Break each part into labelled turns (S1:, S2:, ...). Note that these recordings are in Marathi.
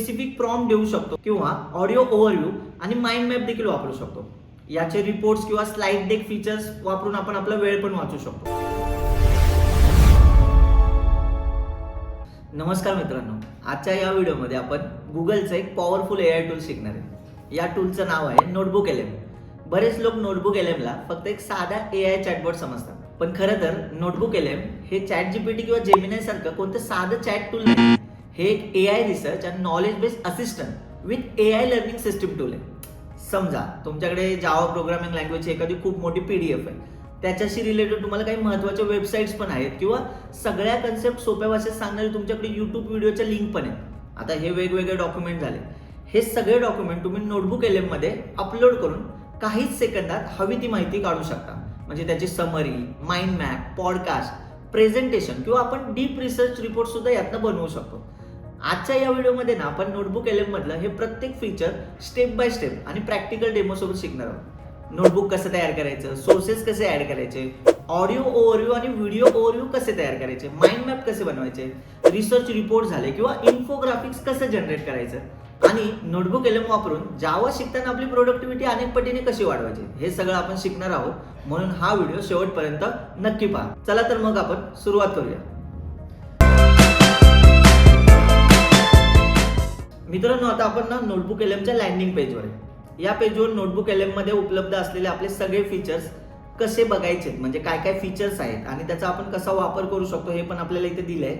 S1: स्पेसिफिक प्रॉम्प्ट देऊ शकतो किंवा ऑडिओ ओव्हरव्ह्यू आणि माइंड मॅप देखील वापरू शकतो. याचे रिपोर्ट्स किंवा स्लाइड डेक फीचर्स वापरून आपण आपला वेळ पण वाचू शकतो. नमस्कार मित्रांनो, आजच्या या व्हिडिओमध्ये आपण गुगलचं एक पॉवरफुल AI टूल शिकणार आहे. या टूलचं नाव आहे नोटबुक LM. बरेच लोक नोटबुक LM ला फक्त एक साधा AI चॅटबॉट समजतात, पण खरं तर नोटबुक LM हे ChatGPT किंवा जेमिनाय सारखं कोणतं साधं चॅट टूल नाही. हे एक AI रिसर्च आणि knowledge based assistant with AI learning system tool आहे. समजा तुमच्याकडे जावा प्रोग्रामिंग लँग्वेजची एखादी खूप मोठी PDF आहे, त्याच्याशी रिलेटेड तुम्हाला काही महत्त्वाच्या वेबसाईट्स पण आहेत किंवा सगळ्या कन्सेप्ट सोप्या भाषेत सांगणारे तुमच्याकडे YouTube व्हिडिओच्या लिंक पण आहेत. आता हे वेगवेगळे डॉक्युमेंट झाले. हे सगळे डॉक्युमेंट तुम्ही नोटबुक LM मध्ये अपलोड करून काहीच सेकंदात हवी ती माहिती काढू शकता. म्हणजे त्याची summary, mind map, podcast, presentation किंवा आपण डीप रिसर्च रिपोर्ट सुद्धा यातनं बनवू शकतो. आजच्या या व्हिडिओमध्ये ना आपण नोटबुक LM मधलं हे प्रत्येक फीचर स्टेप बाय स्टेप आणि प्रॅक्टिकल डेमो सोबत शिकणार आहोत. नोटबुक कसं तयार करायचं, सोर्सेस कसे ऍड करायचे, ऑडिओ ओव्हरव्ह्यू आणि व्हिडिओ ओव्हरव्ह्यू कसे तयार करायचे, माइंड मॅप कसे बनवायचे, रिसर्च रिपोर्ट झाले किंवा इन्फोग्राफिक्स कसं जनरेट करायचं आणि नोटबुक LM वापरून जावा शिकताना आपली प्रोडक्टिव्हिटी अनेक पटीने कशी वाढवायची हे सगळं आपण शिकणार आहोत. म्हणून हा व्हिडिओ शेवटपर्यंत नक्की पहा. चला तर मग आपण सुरुवात करूया. मित्रांनो, आता आपण ना नोटबुक LMच्या लँडिंग पेजवर आहे. या पेजवर नोटबुक LM मध्ये उपलब्ध असलेले आपले सगळे फीचर्स कसे बघायचे, म्हणजे काय काय फीचर्स आहेत आणि त्याचा आपण कसा वापर करू शकतो हे पण आपल्याला इथे दिलंय.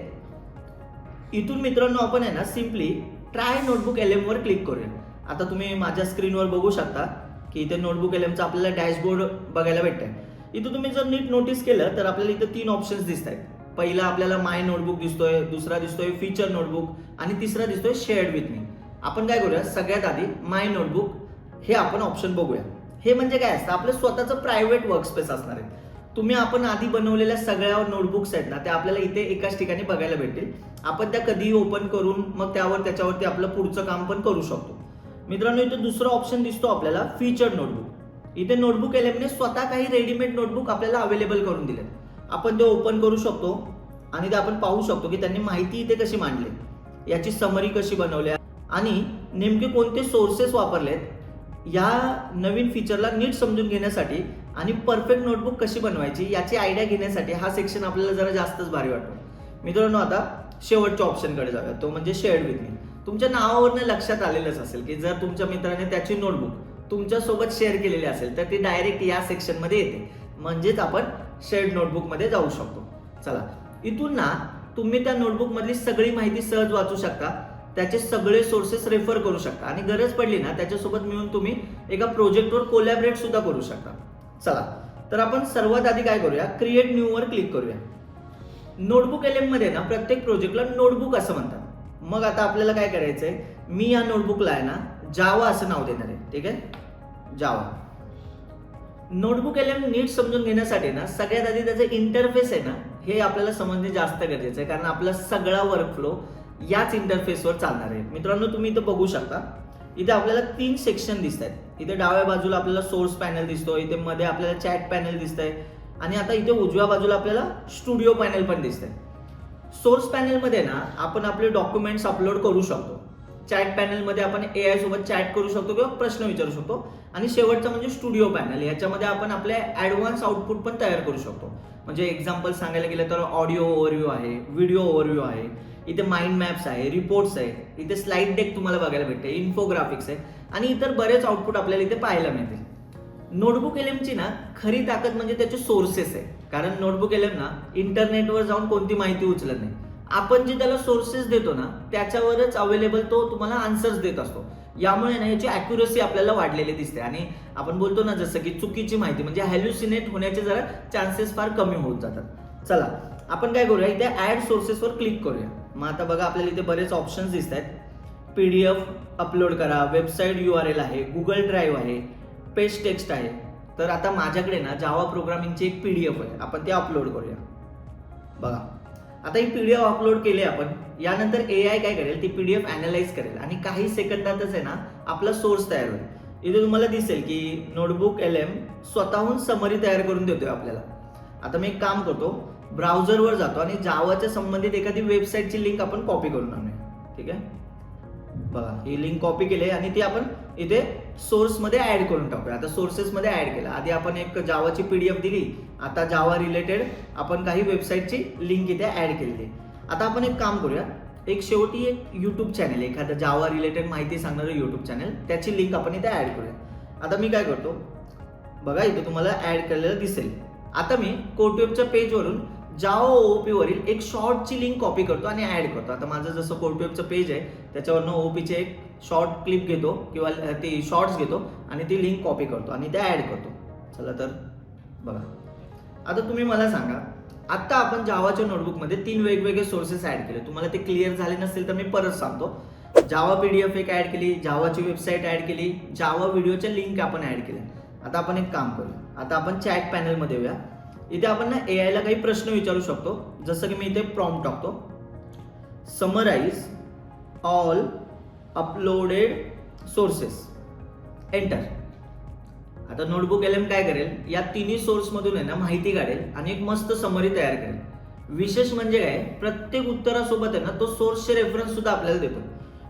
S1: इथून मित्रांनो आपण आहे ना सिम्पली ट्राय नोटबुक LM वर क्लिक करूया. आता तुम्ही माझ्या स्क्रीनवर बघू शकता की इथे नोटबुक LMचा आपल्याला डॅशबोर्ड बघायला भेटतंय. इथं तुम्ही जर नीट नोटीस केलं तर आपल्याला इथं 3 ऑप्शन्स दिसत आहेत. पहिला आपल्याला माय नोटबुक दिसतोय, दुसरा दिसतोय फीचर नोटबुक आणि तिसरा दिसतोय शेअर्ड विथ मी. आपण काय करूया, सगळ्यात आधी माय नोटबुक हे आपण ऑप्शन बघूया. हे म्हणजे काय असतं, आपलं स्वतःचं प्रायव्हेट वर्कस्पेस असणार आहे. तुम्ही आपण आधी बनवलेल्या सगळ्या नोटबुक्स आहेत ना त्या आपल्याला इथे एकाच ठिकाणी बघायला भेटतील. आपण त्या कधीही ओपन करून मग त्याच्यावरती आपलं पुढचं काम पण करू शकतो. मित्रांनो, इथे दुसरा ऑप्शन दिसतो आपल्याला फीचर नोटबुक. इथे नोटबुक LM ने स्वतः काही रेडीमेड नोटबुक आपल्याला अवेलेबल करून दिले. आपण ते ओपन करू शकतो आणि ते आपण पाहू शकतो की त्यांनी माहिती इथे कशी मांडली, याची समरी कशी बनवली आणि नेमके कोणते सोर्सेस वापरलेत. या नवीन फीचरला नीट समजून घेण्यासाठी आणि परफेक्ट नोटबुक कशी बनवायची याची आयडिया घेण्यासाठी हा सेक्शन आपल्याला जरा जास्तच भारी वाटतो. मित्रांनो, आता शेवटच्या ऑप्शनकडे जाऊया, तो म्हणजे शेअर्ड विथ मी. तुमच्या नावावरनं लक्षात आलेलंच असेल की जर तुमच्या मित्राने त्याची नोटबुक तुमच्यासोबत शेअर केलेली असेल तर ती डायरेक्ट या सेक्शनमध्ये येते. म्हणजेच आपण शेअर्ड नोटबुक मध्ये जाऊ शकतो. चला, इथून ना तुम्ही त्या नोटबुक मधली सगळी माहिती सहज वाचू शकता, त्याचे सगळे सोर्सेस रेफर करू शकता आणि गरज पडली ना त्याच्यासोबत मिळून तुम्ही एका प्रोजेक्टवर कोलॅबरेट सुद्धा करू शकता. चला तर आपण सर्वात आधी काय करूया, क्रिएट न्यू वर क्लिक करूया. नोटबुक LM मध्ये ना प्रत्येक प्रोजेक्टला नोटबुक असं म्हणतात. मग आता आपल्याला काय करायचंय, मी या नोटबुकला आहे ना जावा असं नाव देणार आहे. ठीक आहे, जावा. नोटबुक LM नीट समजून घेण्यासाठी ना सगळ्यात आधी त्याचं इंटरफेस आहे ना हे आपल्याला समजणे जास्त गरजेचं आहे, कारण आपला सगळा वर्कफ्लो याच इंटरफेसवर चालणार आहे. मित्रांनो, तुम्ही इथं बघू शकता, इथे आपल्याला 3 सेक्शन दिसत आहेत. इथे डाव्या बाजूला आपल्याला सोर्स पॅनल दिसतो, इथे मध्ये आपल्याला चॅट पॅनल दिसतंय आणि आता इथे उजव्या बाजूला आपल्याला स्टुडिओ पॅनल पण दिसतंय. सोर्स पॅनल मध्ये ना आपण आपले डॉक्युमेंट्स अपलोड करू शकतो. चॅट पॅनल मध्ये आपण AI सोबत चॅट करू शकतो किंवा प्रश्न विचारू शकतो आणि शेवटचा म्हणजे स्टुडिओ पॅनल, याच्यामध्ये आपण आपले ऍडव्हान्स आउटपुट पण तयार करू शकतो. म्हणजे एक्झाम्पल सांगायला गेलं तर ऑडिओ ओव्हरव्ह्यू आहे, व्हिडिओ ओव्हरव्ह्यू आहे, इथे माइंड मॅप्स आहे, रिपोर्ट्स आहे, इथे स्लाइड डेक तुम्हाला बघायला भेटते, इन्फोग्राफिक्स आहे आणि इतर बरेच आउटपुट आपल्याला इथे पाहायला मिळतील. नोटबुक LM ची ना खरी ताकद म्हणजे त्याचे सोर्सेस आहे, कारण नोटबुक LM ना इंटरनेटवर जाऊन कोणती माहिती उचलत नाही. आपण जे त्याला सोर्सेस देतो ना त्याच्यावरच अवेलेबल तो तुम्हाला आन्सर्स देत असतो. यामुळे ना याची अॅक्युरसी आपल्याला वाढलेली दिसते आणि आपण बोलतो ना जसं की चुकीची माहिती म्हणजे हॅल्युसिनेट होण्याचे जरा चान्सेस फार कमी होत जातात. चला आपण काय करूया, इथे ऍड सोर्सेसवर क्लिक करूया. मग आता बघा आपल्याला इथे बरेच ऑप्शन्स दिसत आहेत. PDF अपलोड करा, वेबसाईट URL आहे, गुगल ड्राईव्ह आहे, पेज टेक्स्ट आहे. तर आता माझ्याकडे ना जावा प्रोग्रामिंगची एक PDF आहे, आपण ते अपलोड करूया. बघा आता ही PDF अपलोड केली आपण. यानंतर AI काय करेल, ती PDF अॅनालाइज करेल आणि काही सेकंदातच आहे ना आपला सोर्स तयार होईल. इथे तुम्हाला दिसेल की नोटबुक LM स्वतःहून समरी तयार करून देतोय आपल्याला. आता मी एक काम करतो, ब्राउझरवर जातो आणि जावाच्या संबंधित एखादी वेबसाईटची लिंक आपण कॉपी करून आणूया. ठीक आहे, बघा ही लिंक कॉपी केली आहे आणि ती आपण इथे सोर्समध्ये ऍड करून टाकूया. आता सोर्सेसमध्ये ऍड केला. आधी आपण एक जावाची PDF दिली, आता जावा रिलेटेड आपण काही वेबसाईटची लिंक इथे ऍड केलेली. आता आपण एक काम करूया, एक शेवटी एक यूट्यूब चॅनल, एखादं जावा रिलेटेड माहिती सांगणारं यूट्यूब चॅनल, त्याची लिंक आपण इथे ऍड करूया. आता मी काय करतो बघा, इथे तुम्हाला ऍड केलेलं दिसेल. आता मी कोर्टवेबच्या पेजवरून जावा OOP वरील एक शॉर्टची लिंक कॉपी करतो आणि ऍड करतो. आता माझं जसं कोर्टवेबचं पेज आहे त्याच्यावरनं OOPचे एक शॉर्ट क्लिप घेतो किंवा ती शॉर्ट्स घेतो आणि ती लिंक कॉपी करतो आणि त्या ऍड करतो. चला तर बघा, आता तुम्ही मला सांगा, आता आपण जावाच्या नोटबुकमध्ये 3 वेगवेगळे सोर्सेस ऍड केले. तुम्हाला ते क्लिअर झाले नसतील तर मी परत सांगतो. जावा PDF एक ऍड केली, जावाची वेबसाईट ऍड केली, जावा व्हिडिओच्या लिंक आपण ऍड केल्या. आता आपण एक काम करू, आता आपण चॅट पॅनलमध्ये येऊया. इथे आपण ना AI ला काही प्रश्न विचारू शकतो. जसं की मी इथे प्रॉम्प्ट टाकतो, summarise all uploaded sources, enter. आता नोटबुक LM काय करेल, या तिन्ही सोर्स मधून आहे ना माहिती काढेल आणि एक मस्त समरी तयार करेल. विशेष म्हणजे काय, प्रत्येक उत्तरासोबत आहे ना तो सोर्सचे रेफरन्स सुद्धा आपल्याला देतो.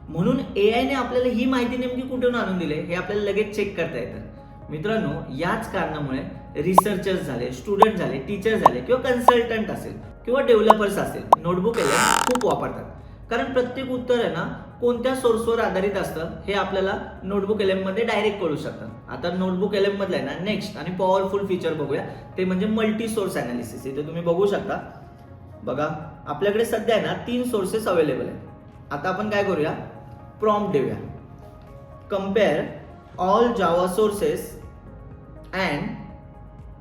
S1: म्हणून AI ने आपल्याला ही माहिती नेमकी कुठून आणून दिली हे आपल्याला लगेच चेक करता येतं. मित्रांनो, याच कारणामुळे रिसर्चर्स झाले, स्टुडंट झाले, टीचर झाले किंवा कन्सल्टंट असेल किंवा डेव्हलपर्स असेल, नोटबुक LM खूप वापरतात. कारण प्रत्येक उत्तर आहे ना कोणत्या सोर्सवर आधारित असतं हे आपल्याला नोटबुक LM मध्ये डायरेक्ट कळू शकतं. आता नोटबुक LM मधलं आहे ना नेक्स्ट आणि पॉवरफुल फीचर बघूया, ते म्हणजे मल्टी सोर्स अनालिसिस. इथे तुम्ही बघू शकता, बघा आपल्याकडे सध्या आहे ना 3 सोर्सेस अवेलेबल आहेत. आता आपण काय करूया, प्रॉम्प्ट देऊया, compare all Java sources and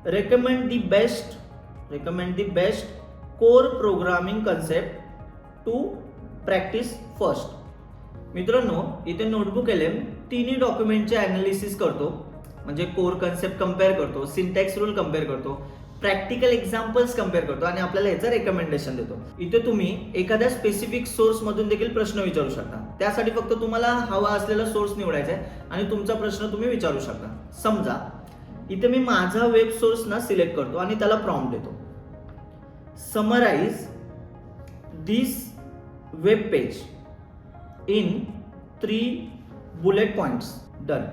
S1: recommend the best core programming concept to practice first. मित्रांनो, इथे नोटबुक LM तिन्ही डॉक्युमेंटचे अनालिसिस करतो, म्हणजे कोर कन्सेप्ट कम्पेअर करतो, सिंटॅक्स रूल कम्पेअर करतो, प्रॅक्टिकल एक्झाम्पल्स कम्पेअर करतो आणि आपल्याला याचं रेकमेंडेशन देतो. इथे तुम्ही एखाद्या स्पेसिफिक सोर्स मधून देखील प्रश्न विचारू शकता. त्यासाठी फक्त तुम्हाला हवा असलेला सोर्स निवडायचा आहे आणि तुमचा प्रश्न तुम्ही विचारू शकता. समजा इथे मी माझा वेब सोर्स ना सिलेक्ट करतो आणि त्याला प्रॉम्प्ट देतो, summarise this web page in 3 bullet points, done.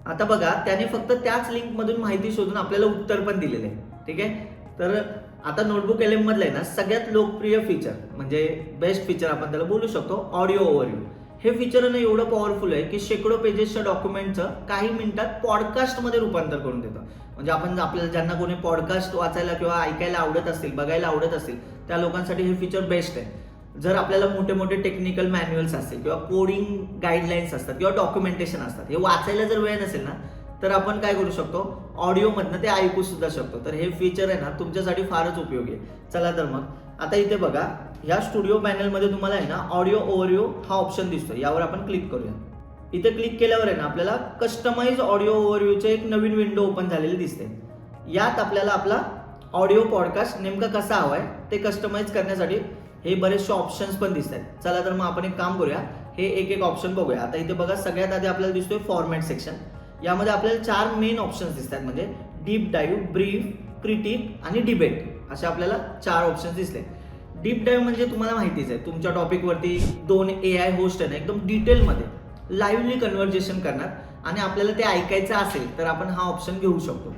S1: आता बघा, त्याने फक्त त्याच लिंक मधून माहिती शोधून आपल्याला उत्तर पण दिलेलं आहे. ठीक आहे, तर आता नोटबुक LM मधलं आहे ना सगळ्यात लोकप्रिय फीचर म्हणजे बेस्ट फीचर आपण त्याला बोलू शकतो, ऑडिओ ओव्हरव्ह्यू. हे फीचर ना एवढं पॉवरफुल आहे की शेकडो पेजेसच्या डॉक्युमेंटचं काही मिनिटात पॉडकास्टमध्ये रूपांतर करून देतं. म्हणजे आपण आपल्याला ज्यांना कोणी पॉडकास्ट वाचायला किंवा ऐकायला आवडत असतील, बघायला आवडत असतील, त्या लोकांसाठी हे फीचर बेस्ट आहे. जर आपल्याला मोठे मोठे टेक्निकल मॅन्युअल्स असतील किंवा कोडिंग गाईडलाईन्स असतात किंवा डॉक्युमेंटेशन असतात, हे वाचायला जर वेळ नसेल ना तर आपण काय करू शकतो, ऑडिओमधनं ते ऐकू सुद्धा शकतो. तर हे फीचर आहे ना तुमच्यासाठी फारच उपयोगी आहे. चला तर मग आता इथे बघा, ह्या स्टुडिओ पॅनलमध्ये तुम्हाला आहे ना ऑडिओ ओव्हरव्ह्यू हा ऑप्शन दिसतो, यावर आपण क्लिक करूया. इथे क्लिक केल्यावर आहे ना आपल्याला कस्टमाइज ऑडिओ ओव्हरव्ह्यूचे एक नवीन विंडो ओपन झालेली दिसते. यात आपल्याला आपला ऑडिओ पॉडकास्ट नेमका कसा हवाय ते कस्टमाइज करण्यासाठी हे बरेचसे ऑप्शन्स पण दिसत आहेत. चला तर मग आपण एक काम करूया, हे एक एक ऑप्शन बघूया. आता इथे बघा, सगळ्यात आधी आपल्याला दिसतोय फॉर्मॅट सेक्शन. यामध्ये आपल्याला 4 मेन ऑप्शन्स दिसतात, म्हणजे डीप डाईव्ह, ब्रीफ, क्रिटिक आणि डिबेट असे आपल्याला 4 ऑप्शन्स दिसले. डीप डाईव्ह म्हणजे तुम्हाला माहितीच आहे, तुमच्या टॉपिकवरती 2 AI होस्ट आहे ना एकदम डिटेलमध्ये लाईव्हली कन्व्हर्जेशन करणार आणि आपल्याला ते ऐकायचं असेल तर आपण हा ऑप्शन घेऊ शकतो.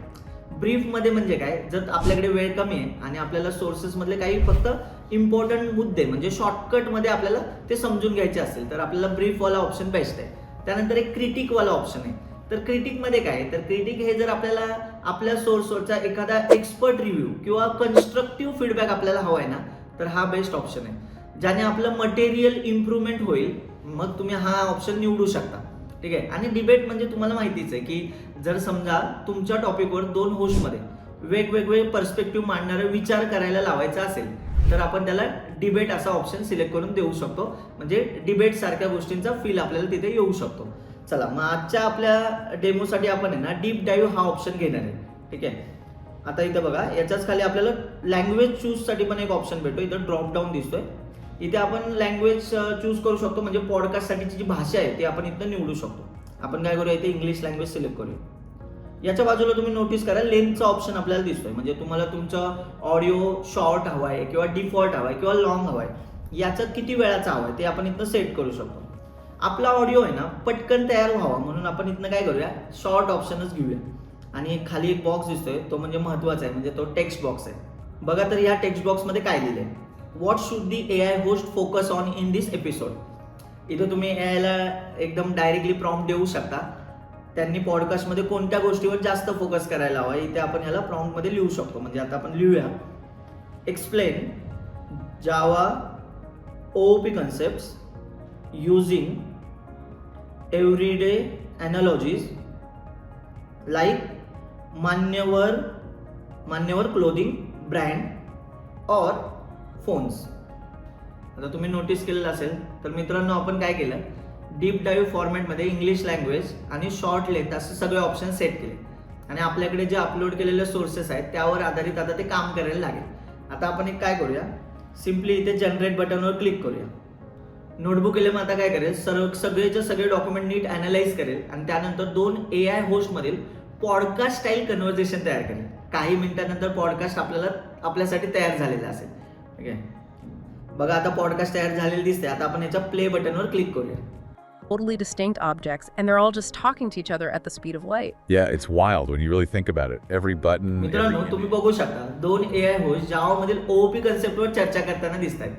S1: ब्रीफमध्ये म्हणजे काय, जर आपल्याकडे वेळ कमी आहे आणि आपल्याला सोर्सेसमधले काही फक्त इम्पॉर्टंट मुद्दे म्हणजे शॉर्टकटमध्ये आपल्याला ते समजून घ्यायचे असेल तर आपल्याला ब्रीफवाला ऑप्शन बेस्ट आहे. त्यानंतर एक क्रिटिकवाला ऑप्शन आहे. तर क्रिटिकमध्ये काय, तर क्रिटिक हे जर आपल्याला आपल्या सोर्सवरचा एखादा एक्सपर्ट रिव्ह्यू किंवा कन्स्ट्रक्टिव्ह फीडबॅक आपल्याला हवा आहे ना तर हा बेस्ट ऑप्शन आहे, ज्याने आपलं मटेरियल इम्प्रूव्हमेंट होईल. मग तुम्ही हा ऑप्शन निवडू शकता. ठीक आहे. आणि डिबेट म्हणजे तुम्हाला माहितीच आहे की जर समजा तुमच्या टॉपिकवर 2 होस्टमध्ये वेगवेगळे पर्स्पेक्टिव्ह मांडणारे विचार करायला लावायचा असेल तर आपण त्याला डिबेट असा ऑप्शन सिलेक्ट करून देऊ शकतो. म्हणजे डिबेट सारख्या गोष्टींचा फील आपल्याला तिथे येऊ शकतो. चला मग आजच्या आपल्या डेमोसाठी आपण आहे ना डीप डाईव्ह हा ऑप्शन घेणार आहे. ठीक आहे. आता इथे बघा, याच्याच खाली आपल्याला लँग्वेज चूज साठी पण एक ऑप्शन भेटतो. इथं ड्रॉप डाऊन दिसतोय. इथे आपण लँग्वेज चूज करू शकतो, म्हणजे पॉडकास्ट साठीची जी भाषा आहे ती आपण इथं निवडू शकतो. आपण काय करूया, इथे इंग्लिश लँग्वेज सिलेक्ट करूया. याच्या बाजूला तुम्ही नोटीस करा लेंथचा ऑप्शन आपल्याला दिसतोय, म्हणजे तुम्हाला तुमचं ऑडिओ शॉर्ट हवाय किंवा डिफॉल्ट हवाय किंवा लॉंग हवाय, याचा किती वेळाचा हवाय ते आपण इथं सेट करू शकतो. आपला ऑडिओ आहे ना पटकन तयार व्हावा म्हणून आपण इथनं काय करूया, शॉर्ट ऑप्शनच घेऊया. आणि खाली एक बॉक्स दिसतोय तो म्हणजे महत्वाचा आहे, म्हणजे तो टेक्स्ट बॉक्स आहे. बघा तर या टेक्स्ट बॉक्समध्ये काय लिहिलंय, what should the AI host focus on in this episode. इथं तुम्ही AIला एकदम डायरेक्टली प्रॉम्प्ट देऊ शकता, त्यांनी पॉडकास्टमध्ये कोणत्या गोष्टीवर जास्त फोकस करायला हवा इथे आपण ह्याला प्रॉम्प्टमध्ये लिहू शकतो. म्हणजे आता आपण लिहूया, एक्सप्लेन जावा OOP concepts using everyday analogies like मान्यवर क्लोथिंग ब्रँड और फोन्स. आता तुम्ही नोटीस केलेलं असेल तर मित्रांनो आपण काय केलं, डीप डाईव्ह फॉर्मॅटमध्ये इंग्लिश लँग्वेज आणि शॉर्ट लेंथ असे सगळे ऑप्शन सेट केले आणि आपल्याकडे जे अपलोड केलेले सोर्सेस आहेत त्यावर आधारित आता ते काम करायला लागेल. आता आपण एक काय करूया, सिम्पली इथे जनरेट बटनवर क्लिक करूया. नोटबुक LM आता काय करेल, सगळेचे सगळे डॉक्युमेंट नीट अनालाइज करेल आणि त्यानंतर 2 AI होस्ट मधील पॉडकास्ट स्टाईल कन्व्हर्सेशन तयार करेल. काही मिनिटांनंतर पॉडकास्ट आपल्यासाठी तयार झालेला असेल. ठीक आहे, बघा आता पॉडकास्ट तयार झालेलं दिसते. आता आपण याच्या प्ले बटनवर क्लिक करूया.
S2: Totally distinct objects, and they're all just talking to each other at the speed of light.
S3: Yeah, it's wild when you really think about it. Every button.
S1: मित्रांनो तुम्ही बघू शकता 2 AI होस्ट जावा मधील OOP कन्सेप्टवर चर्चा करताना दिसत आहेत.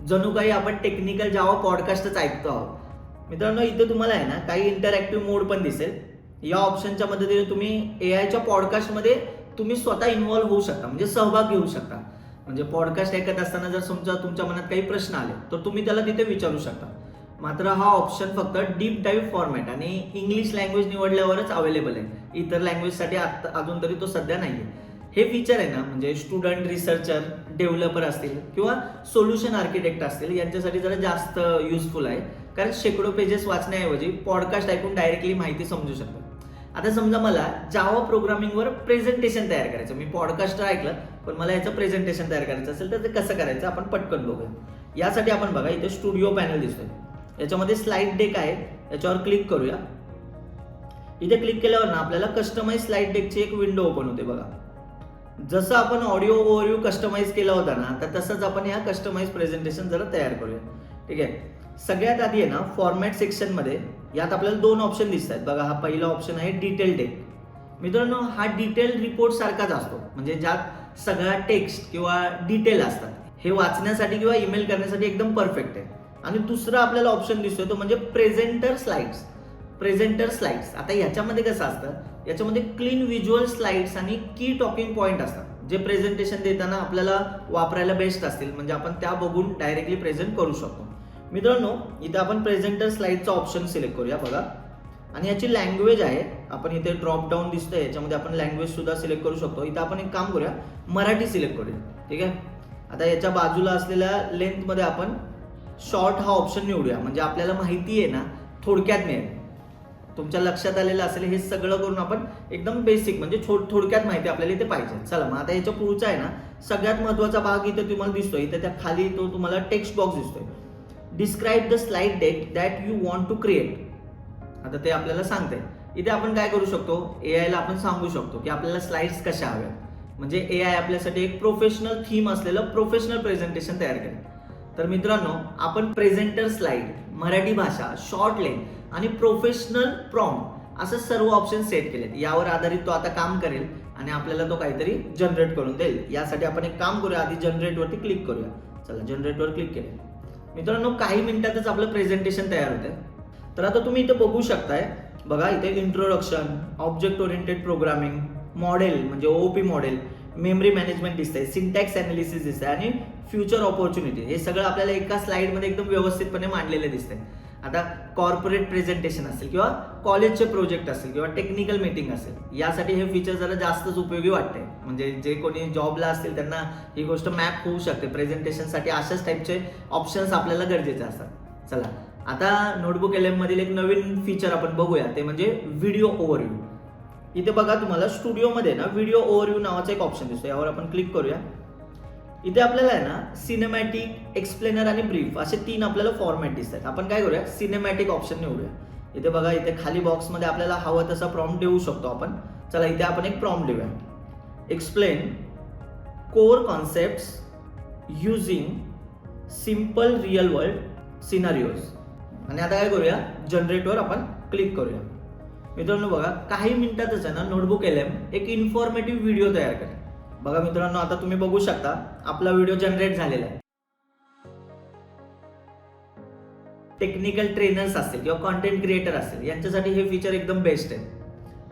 S1: जणू काही आपण टेक्निकल जावा पॉडकास्टच ऐकतो आहोत. मित्रांनो इथे तुम्हाला आहे ना काही इंटरॅक्टिव्ह मोड पण दिसेल. या ऑप्शनच्या मदतीने तुम्ही AIच्या पॉडकास्टमध्ये तुम्ही स्वतः इन्व्हॉल्व्ह होऊ शकता, म्हणजे सहभाग घेऊ शकता. म्हणजे पॉडकास्ट ऐकत असताना जर तुमच्या मनात काही प्रश्न आले तर तुम्ही त्याला तिथे विचारू शकता. मात्र हा ऑप्शन फक्त डीप डाईव्ह फॉर्मॅट आणि इंग्लिश लँग्वेज निवडल्यावरच अवेलेबल आहे. इतर लँग्वेजसाठी अजून तरी तो सध्या नाही आहे. हे फीचर आहे ना म्हणजे स्टुडंट, रिसर्चर, डेव्हलपर असतील किंवा सोल्युशन आर्किटेक्ट असतील यांच्यासाठी जरा जास्त युजफुल आहे, कारण शेकडो पेजेस वाचण्याऐवजी पॉडकास्ट ऐकून डायरेक्टली माहिती समजू शकतो. आता समजा मला जावा प्रोग्रामिंगवर प्रेझेंटेशन तयार करायचं, मी पॉडकास्ट ऐकलं पण मला याचं प्रेझेंटेशन तयार करायचं असेल तर ते कसं करायचं आपण पटकन बघूया. यासाठी आपण बघा इथे स्टुडिओ पॅनल दिसतोय, याच्यामध्ये स्लाइड डेक आहे, याच्यावर क्लिक करूया. इथे क्लिक केल्यावर ना आपल्याला कस्टमाइज स्लाइड डेकची एक विंडो ओपन होते. बघा जसं आपण ऑडिओ ओव्हरव्ह्यू कस्टमाइज केला होता ना तर तसंच आपण या कस्टमाइज प्रेझेंटेशन जरा तयार करूया. ठीक आहे, सगळ्यात आधी आहे ना फॉर्मॅट सेक्शन मध्ये यात आपल्याला 2 ऑप्शन दिसत आहेत. बघा हा पहिला ऑप्शन आहे डिटेल डेक. मित्रांनो हा डिटेल रिपोर्ट सारखाच असतो, म्हणजे ज्यात सगळा टेक्स्ट किंवा डिटेल असतात. हे वाचण्यासाठी किंवा ईमेल करण्यासाठी एकदम परफेक्ट आहे. आणि दुसरा आपल्याला ऑप्शन दिसतोय तो म्हणजे प्रेझेंटर स्लाइड्स. आता याच्यामध्ये कसं असतं, याच्यामध्ये क्लीन व्हिज्युअल स्लाइड्स आणि की टॉकिंग पॉइंट असतात जे प्रेझेंटेशन देताना आपल्याला वापरायला बेस्ट असतील, म्हणजे आपण त्या बघून डायरेक्टली प्रेझेंट करू शकतो. मित्रांनो इथे आपण प्रेझेंटर स्लाइडचा ऑप्शन सिलेक्ट करूया. बघा आणि याची लँग्वेज आहे, आपण इथे ड्रॉप डाऊन दिसतंय याच्यामध्ये आपण लँग्वेज सुद्धा सिलेक्ट करू शकतो. इथे आपण एक काम करूया, मराठी सिलेक्ट करूया. ठीक आहे, आता याच्या बाजूला असलेल्या लेंथ मध्ये आपण शॉर्ट हा ऑप्शन निवडूया, म्हणजे आपल्याला माहिती आहे ना थोडक्यात मिळेल. तुमच्या लक्षात आलेलं असेल हे सगळं करून आपण एकदम बेसिक म्हणजे थोडक्यात माहिती आपल्याला इथे पाहिजे. चला मग आता याच्या पुढचा आहे ना सगळ्यात महत्वाचा भाग इथे तुम्हाला दिसतोय. इथे त्या खाली तो तुम्हाला टेक्स्ट बॉक्स दिसतोय, describe the slide deck that you want to create. आता ते आपल्याला सांगते. इथे आपण काय करू शकतो, AIला आपण सांगू शकतो की आपल्याला स्लाइड्स कशा हव्या, म्हणजे AI आपल्यासाठी एक प्रोफेशनल थीम असलेलं प्रोफेशनल प्रेझेंटेशन तयार करेल. तर मित्रांनो आपण प्रेझेंटर स्लाइड, मराठी भाषा, शॉर्ट लेंथ आणि प्रोफेशनल प्रॉम्प्ट असं सर्व ऑप्शन सेट केलेत. यावर आधारित तो आता काम करेल आणि आपल्याला तो काहीतरी जनरेट करून देईल. यासाठी आपण एक काम करूया, आधी जनरेट वरती क्लिक करूया. चला जनरेट वर क्लिक केलं. मित्रांनो काही मिनिटातच आपलं प्रेझेंटेशन तयार होतंय. तर आता तुम्ही इथे बघू शकताय, बघा इथे introduction, object oriented programming, model म्हणजे OOP मॉडेल, मेमरी मॅनेजमेंट दिसतंय, सिंटॅक्स अनालिसिस दिसतंय आणि फ्युचर ऑपॉर्च्युनिटी. हे सगळं आपल्याला एका स्लाइडमध्ये एकदम व्यवस्थितपणे मांडलेलं दिसतंय. आता कॉर्पोरेट प्रेझेंटेशन असेल किंवा कॉलेजचे प्रोजेक्ट असेल किंवा टेक्निकल मीटिंग असेल, यासाठी हे फीचर जरा जास्तच उपयोगी वाटते. म्हणजे जे कोणी जॉबला असतील त्यांना ही गोष्ट मॅप होऊ शकते. प्रेझेंटेशनसाठी अशाच टाईपचे ऑप्शन्स आपल्याला गरजेचे असतात. चला आता नोटबुक LM मधील एक नवीन फीचर आपण बघूया, ते म्हणजे व्हिडिओ ओव्हरव्ह्यू. इथे बघा तुम्हाला स्टुडिओमध्ये ना व्हिडिओ ओव्हरव्ह्यू नावाचा एक ऑप्शन दिसतो, यावर आपण क्लिक करूया. इथे आपल्याला आहे ना सिनेमॅटिक, एक्सप्लेनर आणि ब्रीफ असे 3 आपल्याला फॉर्मॅट दिसतात. आपण काय करूया, सिनेमॅटिक ऑप्शन निवडूया. इथे बघा इथे खाली बॉक्समध्ये आपल्याला हवं तसा प्रॉम्प्ट देऊ शकतो आपण. चला इथे आपण एक प्रॉम्प्ट देऊया, explain core concepts using simple real world scenarios. आणि आता काय करूया, जनरेटवर आपण क्लिक करूया. मित्रांनो बघा, काही मिनिटातच आहे ना नोटबुक LM एक इन्फॉर्मेटिव्ह व्हिडिओ तयार करेल. बघा मित्रांनो, आता तुम्ही बघू शकता आपला व्हिडिओ जनरेट झालेला आहे. टेक्निकल ट्रेनर्स असतील किंवा कॉन्टेंट क्रिएटर असतील यांच्यासाठी हे फीचर एकदम बेस्ट आहे.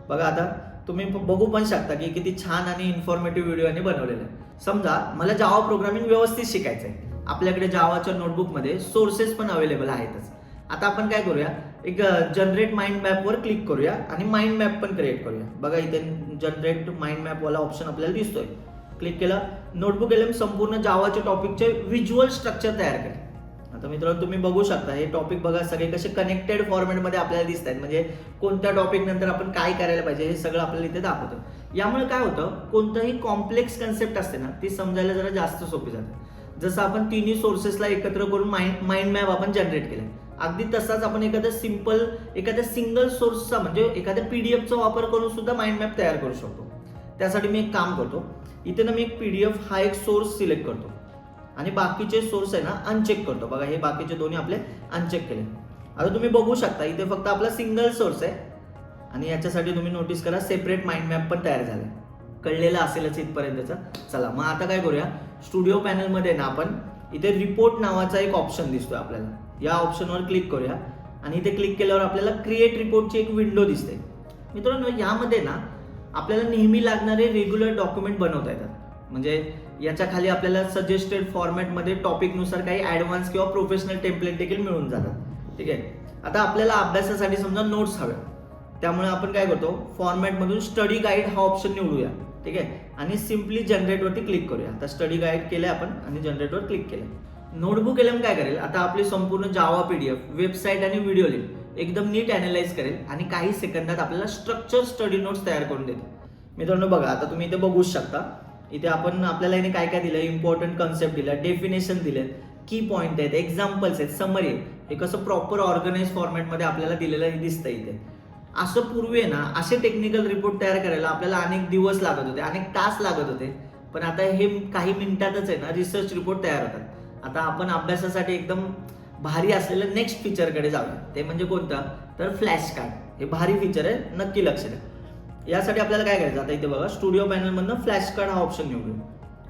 S1: बघा आता तुम्ही बघू पण शकता की किती छान आणि इन्फॉर्मेटिव्ह व्हिडिओ यांनी बनवलेला आहे. समजा मला जावा प्रोग्रामिंग व्यवस्थित शिकायचं आहे, आपल्याकडे जावाच्या नोटबुकमध्ये सोर्सेस पण अवेलेबल आहेतच. आता आपण काय करूया, एक जनरेट माइंड मॅपवर क्लिक करूया आणि माइंड मॅप पण क्रिएट करूया. बघा इथे जनरेट माइंड मॅप वाला ऑप्शन आपल्याला दिसतोय. क्लिक केला, नोटबुक LM संपूर्ण जावाच्या टॉपिकचे व्हिज्युअल स्ट्रक्चर तयार करेल. आता मित्रांनो तुम्ही बघू शकता हे टॉपिक बघा सगळे कसे कनेक्टेड फॉर्मॅटमध्ये आपल्याला दिसत आहेत. म्हणजे कोणत्या टॉपिक नंतर आपण काय करायला पाहिजे हे सगळं आपल्याला इथे दाखवतं. यामुळे काय होतं, कोणतंही कॉम्प्लेक्स कन्सेप्ट असते ना ती समजायला जरा जास्त सोपी जाते. जसं आपण तिन्ही सोर्सेसला एकत्र करून माइंड मॅप आपण जनरेट केलं, अगदी तसाच आपण एखाद्या सिंगल सोर्सचा म्हणजे एखाद्या PDF चा वापर करून सुद्धा माइंड मॅप तयार करू शकतो. त्यासाठी मी एक काम करतो, इथे ना मी एक PDF हा एक सोर्स सिलेक्ट करतो आणि बाकीचे सोर्स आहे ना अनचेक करतो. बघा हे बाकीचे दोन्ही आपले अनचेक केले. आता तुम्ही बघू शकता इथे फक्त आपला सिंगल सोर्स आहे आणि याच्यासाठी तुम्ही नोटीस करा सेपरेट माइंड मॅप पण तयार झाले. कळलेलं असेलच इथपर्यंतचा. चला मग आता काय करूया, स्टुडिओ पॅनलमध्ये ना आपण इथे रिपोर्ट नावाचा एक ऑप्शन दिसतोय आपल्याला, या ऑप्शनवर क्लिक करूया आणि इथे क्लिक केल्यावर आपल्याला क्रिएट रिपोर्टची एक विंडो दिसते. मित्रांनो यामध्ये ना आपल्याला नेहमी लागणारे रेग्युलर डॉक्युमेंट बनवता येतात. म्हणजे याच्या खाली आपल्याला सजेस्टेड फॉर्मॅटमध्ये टॉपिकनुसार काही ॲडव्हान्स किंवा प्रोफेशनल टेम्पलेट देखील मिळून जातात. ठीक आहे, आता आपल्याला अभ्यासासाठी समजा नोट्स हव्या, त्यामुळे आपण काय करतो, फॉर्मॅटमधून स्टडी गाईड हा ऑप्शन निवडूया. ठीक आहे, आणि सिम्पली जनरेटवरती क्लिक करूया. आता स्टडी गाईड केलंय आपण आणि जनरेटवर क्लिक केलं. नोटबुक LM काय करेल, आता आपली संपूर्ण जावा PDF, वेबसाईट आणि व्हिडिओ लिंक एकदम नीट अनालाइज करेल आणि काही सेकंदात आपल्याला स्ट्रक्चर स्टडी नोट्स तयार करून देते. मित्रांनो बघा आता तुम्ही इथे बघू शकता, इथे आपण आपल्याला इथे काय काय दिलं, इम्पॉर्टंट कन्सेप्ट दिला, डेफिनेशन दिलेत, की पॉईंट आहेत, एक्झाम्पल्स आहेत, समरी आहे. हे कसं प्रॉपर ऑर्गनाइज फॉर्मॅटमध्ये आपल्याला दिलेलं दिसतं इथे. असं पूर्वी आहे ना असे टेक्निकल रिपोर्ट तयार करायला आपल्याला अनेक दिवस लागत होते, अनेक तास लागत होते, पण आता हे काही मिनिटातच आहे ना रिसर्च रिपोर्ट तयार होतात. आता आपण अभ्यासासाठी एकदम भारी असलेलं नेक्स्ट फीचरकडे जाऊया, ते म्हणजे कोणतं, तर फ्लॅश कार्ड. हे भारी फीचर आहे, नक्की लक्ष द्या. यासाठी आपल्याला काय करायचं, आता इथे बघा स्टुडिओ पॅनलमधनं फ्लॅश कार्ड हा ऑप्शन निवडू.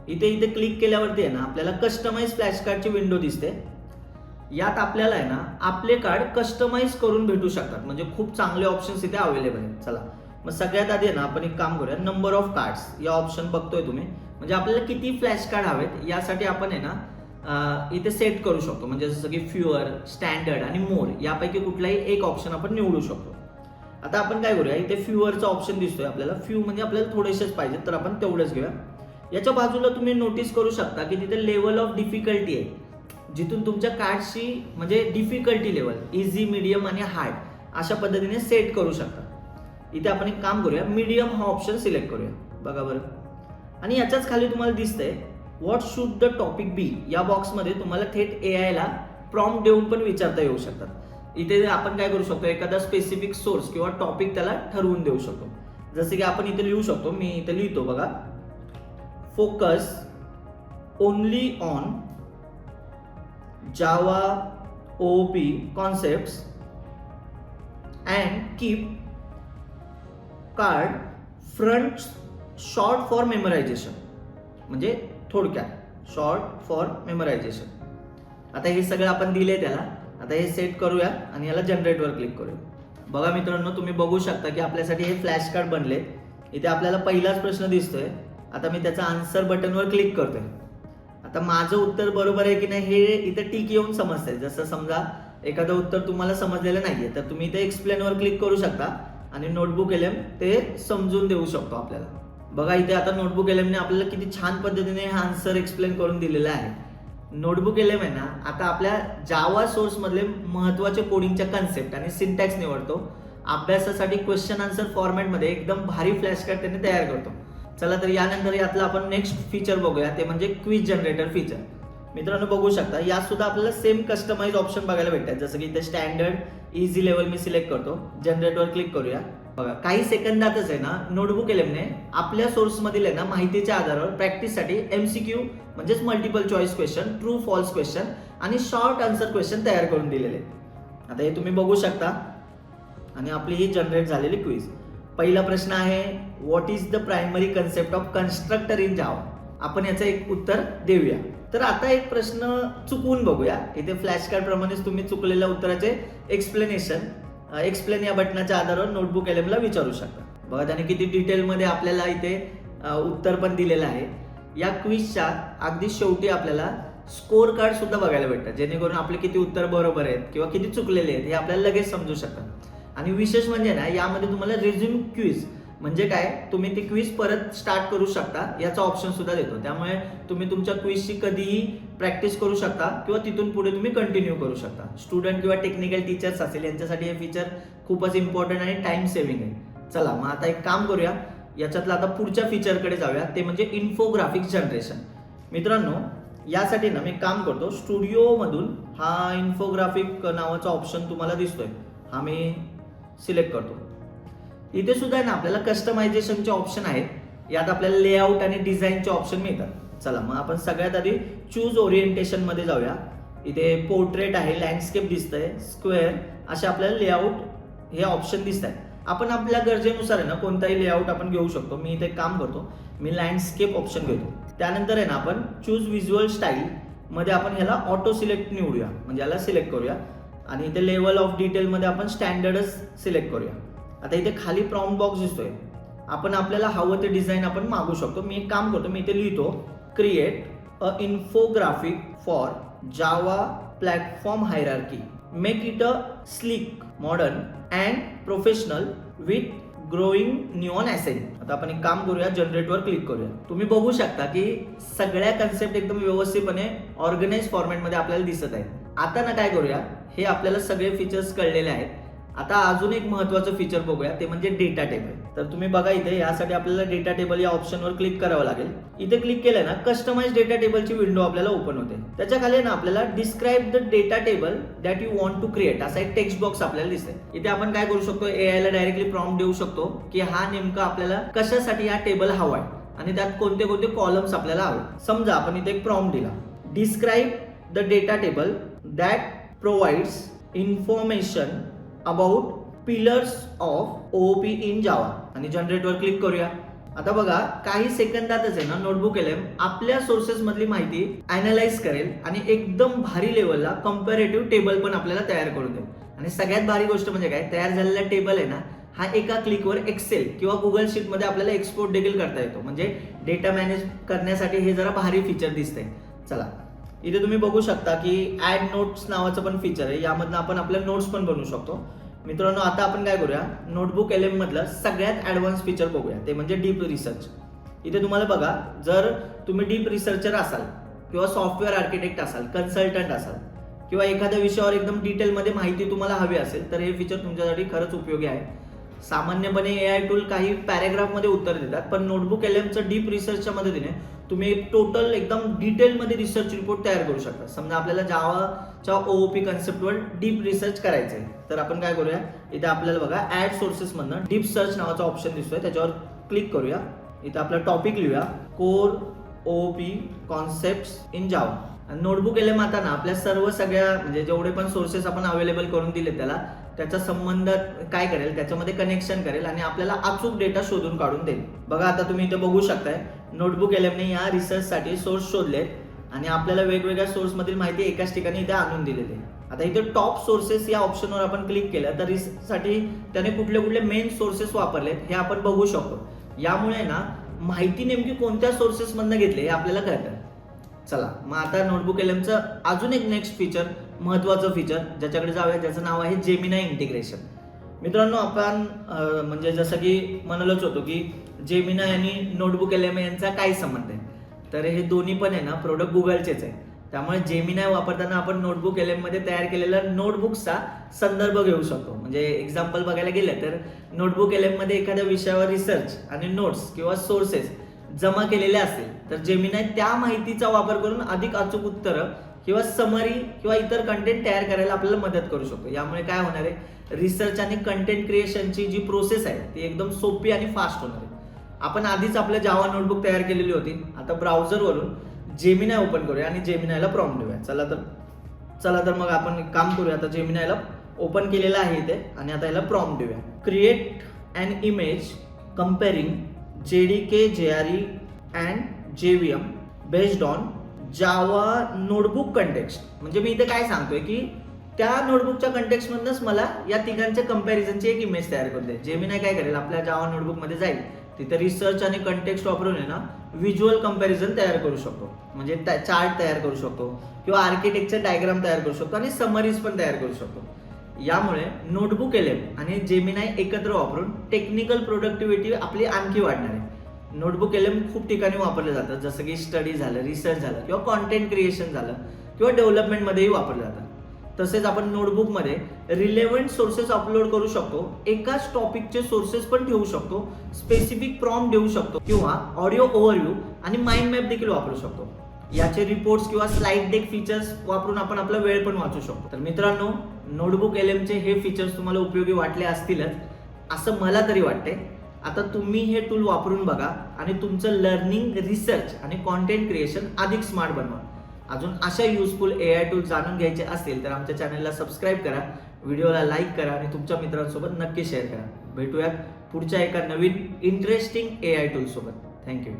S1: इथे क्लिक केल्यावरती आहे ना आपल्याला कस्टमाइज फ्लॅश कार्डची विंडो दिसते. यात आपल्याला आहे ना आपले कार्ड कस्टमाइज करून भेटू शकतात. म्हणजे खूप चांगले ऑप्शन्स इथे अवेलेबल आहेत. चला मग सगळ्यात आधी आहे ना आपण एक काम करूया, नंबर ऑफ कार्ड्स या ऑप्शन बघतोय तुम्ही, म्हणजे आपल्याला किती फ्लॅश कार्ड हवेत यासाठी आपण आहे ना इथे सेट करू शकतो. म्हणजे जसं की फ्युअर, स्टँडर्ड आणि मोर यापैकी कुठलाही एक ऑप्शन आपण निवडू शकतो. आता आपण काय करूया, इथे फ्युअरचा ऑप्शन दिसतोय आपल्याला, फ्यू म्हणजे आपल्याला थोडेसेच पाहिजे तर आपण तेवढेच घेऊया. याच्या बाजूला तुम्ही नोटीस करू शकता की तिथे लेवल ऑफ डिफिकल्टी आहे, जिथून तुमच्या कार्डची म्हणजे डिफिकल्टी लेवल इझी, मीडियम आणि हार्ड अशा पद्धतीने सेट करू शकता. इथे आपण एक काम करूया, मीडियम हा ऑप्शन सिलेक्ट करूया. बघा बरं, आणि याच्याच खाली तुम्हाला दिसतंय व्हॉट शुड द टॉपिक बी. या बॉक्समध्ये तुम्हाला थेट AI ला प्रॉम्प्ट देऊन पण विचारता येऊ शकतात. इथे आपण काय करू शकतो, एखादा स्पेसिफिक सोर्स किंवा टॉपिक त्याला ठरवून देऊ शकतो. जसे की आपण इथे लिहू शकतो, मी इथे लिहितो बघा, focus only on Java OOP concepts and keep card front short for memorization. म्हणजे थोडक्यात शॉर्ट फॉर मेमोरायझेशन. आता हे सगळं आपण दिले त्याला. आता हे सेट करूया आणि याला जनरेटवर क्लिक करूया. बघा मित्रांनो तुम्ही बघू शकता की आपल्यासाठी हे फ्लॅश कार्ड बनले. इथे आपल्याला पहिलाच प्रश्न दिसतोय. आता मी त्याचा आन्सर बटनवर क्लिक करतोय. आता माझं उत्तर बरोबर आहे की नाही हे इथे टिक येऊन समजतंय. जसं समजा एखादं उत्तर तुम्हाला समजलेलं नाहीये तर तुम्ही इथे एक्सप्लेनवर क्लिक करू शकता आणि नोटबुक LM ते समजून देऊ शकतो आपल्याला. बघा इथे आता नोटबुक LM ने आपल्याला किती छान पद्धतीने हा आन्सर एक्सप्लेन करून दिलेला आहे. नोटबुक LM आहे ना आता आपल्या जावा सोर्स मधले महत्वाचे कोडिंगच्या कन्सेप्ट आणि सिंटॅक्स निवडतो. अभ्यासासाठी क्वेश्चन आन्सर फॉर्मॅटमध्ये एकदम भारी फ्लॅश कार्ड त्याने तयार करतो. चला तर यानंतर यातलं आपण नेक्स्ट फीचर बघूया, ते म्हणजे क्विज जनरेटर फीचर. मित्रांनो बघू शकता यात सुद्धा आपल्याला सेम कस्टमाइज ऑप्शन बघायला भेटतात. जसं की इथे स्टँडर्ड, इझी लेवल मी सिलेक्ट करतो, जनरेटवर क्लिक करूया. बघा काही सेकंदातच आहे ना नोटबुक LM ने आपल्या सोर्स मधील आहे ना माहितीच्या आधारावर प्रॅक्टिससाठी MCQ म्हणजेच multiple choice question, true false question आणि शॉर्ट आन्सर क्वेश्चन तयार करून दिलेले. आता हे तुम्ही बघू शकता आणि आपली ही जनरेट झालेली क्विज. पहिला प्रश्न आहे, what is the primary concept of constructor in Java. आपण याचं एक उत्तर देऊया. तर आता एक प्रश्न चुकवून बघूया. इथे फ्लॅश कार्ड प्रमाणेच तुम्ही चुकलेल्या उत्तराचे एक्सप्लेन या बटनाच्या आधारावर नोटबुक एलएमला विचारू शकता. बघा त्याने किती डिटेलमध्ये आपल्याला इथे उत्तर पण दिलेलं आहे. या क्विजच्या अगदी शेवटी आपल्याला स्कोर कार्ड सुद्धा बघायला भेटतं, जेणेकरून आपले किती उत्तर बरोबर आहेत किंवा किती चुकलेले आहेत हे आपल्याला लगेच समजू शकतं. आणि विशेष म्हणजे ना, यामध्ये तुम्हाला रिझ्यूम क्विज म्हणजे काय, तुम्ही ती क्विज परत स्टार्ट करू शकता याचा ऑप्शन सुद्धा देतो. त्यामुळे तुम्ही तुमच्या क्विजची कधीही प्रॅक्टिस करू शकता किंवा तिथून पुढे तुम्ही कंटिन्यू करू शकता. स्टुडंट किंवा टेक्निकल टीचर्स असेल यांच्यासाठी हे फीचर खूपच इम्पॉर्टंट आणि टाइम सेव्हिंग आहे. चला मग आता एक काम करूया, याच्यातलं आता पुढच्या फीचरकडे जाऊया, ते म्हणजे इन्फोग्राफिक जनरेशन. मित्रांनो, यासाठी ना मी काम करतो, स्टुडिओमधून हा इन्फोग्राफिक नावाचा ऑप्शन तुम्हाला दिसतोय, हा मी सिलेक्ट करतो. इथे सुद्धा आहे ना आपल्याला कस्टमायझेशनचे ऑप्शन आहेत. यात आपल्याला लेआउट आणि डिझाईनचे ऑप्शन मिळतात. चला मग आपण सगळ्यात आधी चूज ओरिएंटेशन मध्ये जाऊया. इथे पोर्ट्रेट आहे, लँडस्केप दिसतंय, स्क्वेअर असे आपल्याला लेआउट हे ऑप्शन दिसत आहेत. आपण आपल्या गरजेनुसार आहे ना कोणताही लेआउट आपण घेऊ शकतो. मी इथे काम करतो, मी लँडस्केप ऑप्शन घेतो. त्यानंतर आहे ना आपण चूज व्हिज्युअल स्टाईल मध्ये आपण ह्याला ऑटो सिलेक्ट निवडूया, म्हणजे याला सिलेक्ट करूया. आणि इथे लेवल ऑफ डिटेल मध्ये आपण स्टँडर्डच सिलेक्ट करूया. आता इथे खाली प्रॉम्प्ट बॉक्स दिसतोय, आपण आपल्याला हवं ते डिझाईन आपण मागू शकतो. मी एक काम करतो, मी इथे लिहितो, create a infographic for Java platform hierarchy, make it a slick, modern and professional with growing neon accent. आता आपण एक काम करूया, जनरेटवर क्लिक करूया. तुम्ही बघू शकता की सगळ्या कन्सेप्ट एकदम व्यवस्थितपणे ऑर्गनाइज फॉर्मॅटमध्ये आपल्याला दिसत आहेत. आता ना काय करूया, हे आपल्याला सगळे फीचर्स कळलेले आहेत. आता अजून एक महत्त्वाचं फीचर बघूया, ते म्हणजे डेटा टेबल. तर तुम्ही बघा इथे यासाठी आपल्याला डेटा टेबल या ऑप्शनवर क्लिक करावं लागेल. इथे क्लिक केलं ना, कस्टमाइज डेटा टेबलची विंडो आपल्याला ओपन होते. त्याच्या खाली ना आपल्याला describe the data table that you want to create असा एक टेक्स्ट बॉक्स आपल्याला दिसतोय. इथे आपण काय करू शकतो, AI ला डायरेक्टली प्रॉम्प्ट देऊ शकतो की हा नेमका आपल्याला कशासाठी हा टेबल हवाय आणि त्यात कोणते कोणते कॉलम्स आपल्याला हवे. समजा आपण इथे एक प्रॉम्प्ट दिला, describe the data table that provides information about pillars of OOP in Java आणि जनरेटवर क्लिक करूया. आता बघा काही सेकंदातच आहे ना नोटबुक एलएम आपल्या सोर्सेस मधली माहिती अनालाइज करेल आणि एकदम भारी लेवलला कम्पॅरेटिव्ह टेबल पण आपल्याला तयार करून देईल. आणि सगळ्यात भारी गोष्ट म्हणजे काय, तयार झालेला टेबल आहे ना हा एका क्लिकवर एक्सेल किंवा गुगल शीट मध्ये आपल्याला एक्सपोर्ट देखील करता येतो. म्हणजे डेटा मॅनेज करण्यासाठी हे जरा भारी फीचर दिसतंय. चला इथे तुम्ही बघू शकता की ऍड नोट्स नावाचं पण फीचर आहे, यामधनं आपण आपल्या नोट्स पण बनवू शकतो. मित्रांनो, आता आपण काय करूया, नोटबुक एलएम मधलं सगळ्यात ऍडव्हान्स फीचर बघूया, ते म्हणजे डीप रिसर्च. इथे तुम्हाला बघा, जर तुम्ही डीप रिसर्चर असाल किंवा सॉफ्टवेअर आर्किटेक्ट असाल, कन्सल्टंट असाल किंवा एखाद्या विषयावर एकदम डिटेलमध्ये माहिती तुम्हाला हवी असेल तर हे फीचर तुमच्यासाठी खरंच उपयोगी आहे. सामान्यपणे AI टूल काही पॅरेग्राफमध्ये उत्तर देतात, पण नोटबुक एलएमचं डीप रिसर्चच्या मदतीने तुम्ही टोटल एकदम डिटेलमध्ये रिसर्च रिपोर्ट तयार करू शकता. समजा आपल्याला जावाच्या OOP कन्सेप्टवर डीप रिसर्च करायचं आहे, तर आपण काय करूया, इथे आपल्याला बघा ऍड सोर्सेस मधनं डीप सर्च नावाचा ऑप्शन दिसतोय, त्याच्यावर क्लिक करूया. इथे आपला टॉपिक लिहूया, core OOP concepts in Java. Notebook LM आता ना आपल्या सगळ्या म्हणजे जेवढे पण सोर्सेस आपण अवेलेबल करून दिले त्याचा संबंध काय करेल, त्याच्यामध्ये कनेक्शन करेल आणि आपल्याला अचूक डेटा शोधून काढून देईल. बघा आता तुम्ही इथे बघू शकताय, नोटबुक एलएमने या रिसर्चसाठी सोर्स शोधलेत आणि आपल्याला वेगवेगळ्या सोर्स मधील माहिती एकाच ठिकाणी इथे आणून दिलेली आहे. आता इथे टॉप सोर्सेस या ऑप्शनवर आपण क्लिक केलं तर रिसर्चसाठी त्याने कुठले कुठले मेन सोर्सेस वापरलेत हे आपण बघू शकतो. यामुळे ना माहिती नेमकी कोणत्या सोर्सेस मधनं घेतली हे आपल्याला कळतं. चला मग आता नोटबुक एलएमचं अजून एक नेक्स्ट फीचर, महत्वाचं फीचर ज्याच्याकडे जाऊया, ज्याचं नाव आहे जेमिनाय इंटिग्रेशन. मित्रांनो, आपण म्हणजे जसं की म्हणालोच होतो की जेमिनाय आणि नोटबुक एलएम यांचा काय संबंध आहे, तर हे दोन्ही पण आहे ना प्रोडक्ट गुगलचेच आहे. त्यामुळे जेमिनाय वापरताना आपण नोटबुक एलएम मध्ये तयार केलेल्या नोटबुकचा संदर्भ घेऊ शकतो. म्हणजे एक्झाम्पल बघायला गेलं तर नोटबुक एलएम मध्ये एखाद्या विषयावर रिसर्च आणि नोट्स किंवा सोर्सेस जमा केलेले असतील तर जेमिनाय त्या माहितीचा वापर करून अधिक अचूक उत्तरं किंवा समरी किंवा इतर कंटेंट तयार करायला आपल्याला मदत करू शकतो. यामुळे काय होणार आहे, रिसर्च आणि कंटेंट क्रिएशनची जी प्रोसेस आहे ती एकदम सोपी आणि फास्ट होणार आहे. आपण आधीच आपल्या जावा नोटबुक तयार केलेली होती. आता ब्राउझरवरून जेमिनाय ओपन करूया आणि जेमिनायला प्रॉम्प्ट देऊया. चला तर मग आपण काम करूया. आता जेमिनायला ओपन केलेलं आहे इथे आणि आता याला प्रॉम्प्ट देऊया. Create an image comparing JDK JRE and JVM based on Java notebook context. म्हणजे मी इथे काय सांगतोय की त्या नोटबुकच्या कंटेक्स्ट मधूनच मला या तिघांच्या कंपॅरिझनची एक इमेज तयार करून दे. जेमिनाय काय करेल, आपल्या जावा नोटबुक मध्ये जाईल, तिथे रिसर्च आणि कंटेक्स्ट वापरून आहे ना व्हिज्युअल कंपॅरिझन तयार करू शकतो. म्हणजे चार्ट तयार करू शकतो किंवा आर्किटेक्चर डायग्राम तयार करू शकतो आणि समरीज पण तयार करू शकतो. यामुळे नोटबुक LM आणि जेमिनाय एकत्र वापरून टेक्निकल प्रोडक्टिव्हिटी आपली आणखी वाढणार आहे. नोटबुक LM खूप ठिकाणी वापरलं जातं, जसं की स्टडी झालं, रिसर्च झालं किंवा कॉन्टेंट क्रिएशन झालं किंवा डेव्हलपमेंटमध्येही वापरलं जातं. तसेच आपण नोटबुकमध्ये रिलेव्हंट सोर्सेस अपलोड करू शकतो, एकाच टॉपिकचे सोर्सेस पण ठेवू शकतो, स्पेसिफिक प्रॉम्प्ट देऊ शकतो किंवा ऑडिओ ओव्हरव्ह्यू आणि माइंड मॅप देखील वापरू शकतो. याचे रिपोर्ट्स किंवा स्लाइड डेक फीचर्स वापरून आपण आपला वेळ पण वाचू शकतो. तर मित्रांनो, नोटबुक LMचे हे फीचर्स तुम्हाला उपयोगी वाटले असतीलच असं मला तरी वाटते. आता तुम्ही हे टूल वापरून बघा आणि तुमचं लर्निंग, रिसर्च आणि कॉन्टेंट क्रिएशन अधिक स्मार्ट बनवा. अजून अशा युजफुल AI टूल जाणून घ्यायचे असतील तर आमच्या चॅनलला सबस्क्राईब करा, व्हिडिओला लाईक करा आणि तुमच्या मित्रांसोबत नक्की शेअर करा. भेटूयात पुढच्या एका नवीन इंटरेस्टिंग AI टूल सोबत. थँक्यू.